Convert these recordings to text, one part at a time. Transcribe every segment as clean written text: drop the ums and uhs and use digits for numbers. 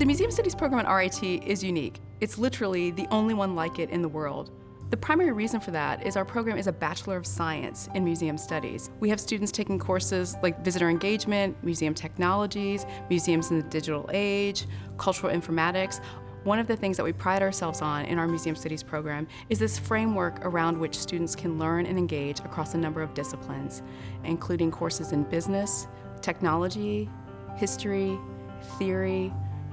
The Museum Studies program at RIT is unique. It's literally the only one like it in the world. The primary reason for that is our program is a Bachelor of Science in Museum Studies. We have students taking courses like visitor engagement, museum technologies, museums in the digital age, cultural informatics. One of the things that we pride ourselves on in our Museum Studies program is this framework around which students can learn and engage across a number of disciplines, including courses in business, technology, history, theory,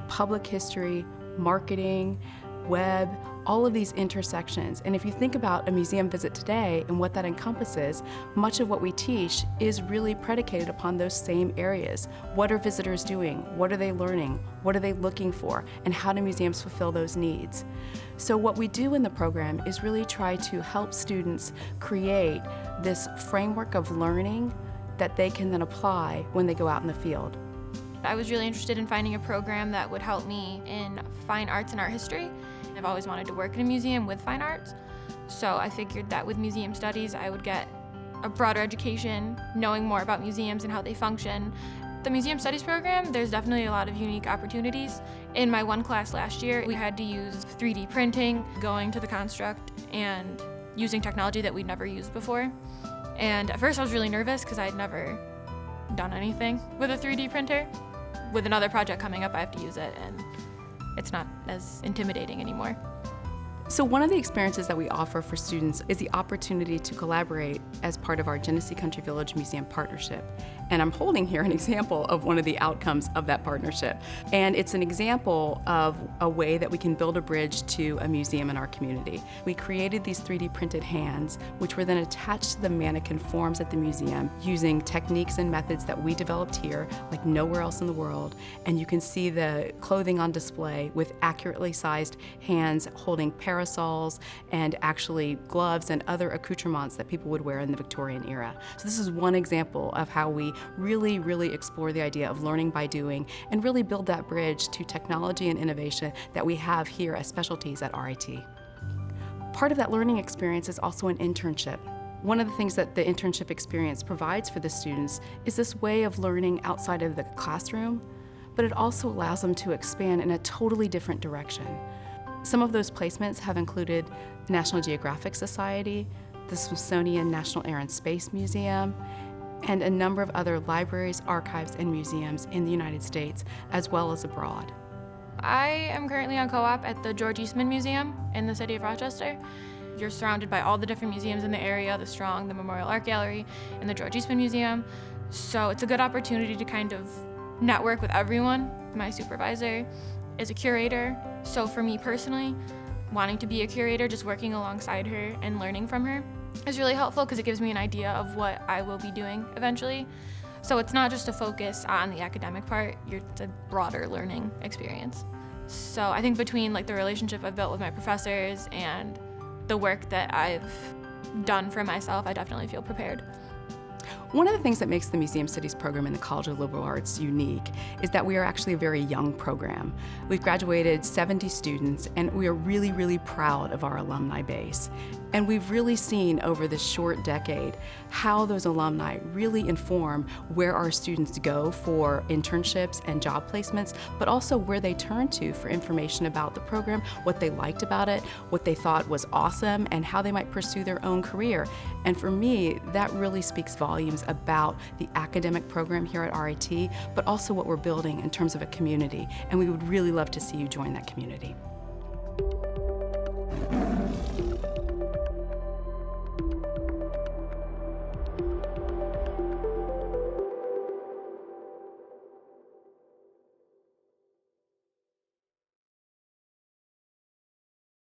public history, marketing, web, all of these intersections. And if you think about a museum visit today and what that encompasses, much of what we teach is really predicated upon those same areas. What are visitors doing? What are they learning? What are they looking for? And how do museums fulfill those needs? So what we do in the program is really try to help students create this framework of learning that they can then apply when they go out in the field. I was really interested in finding a program that would help me in fine arts and art history. I've always wanted to work in a museum with fine arts, so I figured that with museum studies I would get a broader education, knowing more about museums and how they function. The Museum Studies program, there's definitely a lot of unique opportunities. In my one class last year, we had to use 3D printing, going to the construct, and using technology that we'd never used before. And at first I was really nervous because I'd never done anything with a 3D printer. With another project coming up, I have to use it, and it's not as intimidating anymore. So one of the experiences that we offer for students is the opportunity to collaborate as part of our Genesee Country Village Museum partnership. And I'm holding here an example of one of the outcomes of that partnership. And it's an example of a way that we can build a bridge to a museum in our community. We created these 3D printed hands, which were then attached to the mannequin forms at the museum using techniques and methods that we developed here, like nowhere else in the world. And you can see the clothing on display with accurately sized hands holding parasols and actually gloves and other accoutrements that people would wear in the Victorian era. So this is one example of how we really explore the idea of learning by doing and really build that bridge to technology and innovation that we have here as specialties at RIT. Part of that learning experience is also an internship. One of the things that the internship experience provides for the students is this way of learning outside of the classroom, but it also allows them to expand in a totally different direction. Some of those placements have included the National Geographic Society, the Smithsonian National Air and Space Museum, and a number of other libraries, archives, and museums in the United States, as well as abroad. I am currently on co-op at the George Eastman Museum in the city of Rochester. You're surrounded by all the different museums in the area, the Strong, the Memorial Art Gallery, and the George Eastman Museum. So it's a good opportunity to kind of network with everyone. My supervisor is a curator, so for me personally, wanting to be a curator, just working alongside her and learning from her is really helpful because it gives me an idea of what I will be doing eventually. So it's not just a focus on the academic part, it's a broader learning experience. So I think between like the relationship I've built with my professors and the work that I've done for myself, I definitely feel prepared. One of the things that makes the Museum Studies program in the College of Liberal Arts unique is that we are actually a very young program. We've graduated 70 students, and we are really proud of our alumni base. And we've really seen over this short decade how those alumni really inform where our students go for internships and job placements, but also where they turn to for information about the program, what they liked about it, what they thought was awesome, and how they might pursue their own career. And for me, that really speaks volumes about the academic program here at RIT, but also what we're building in terms of a community. And we would really love to see you join that community.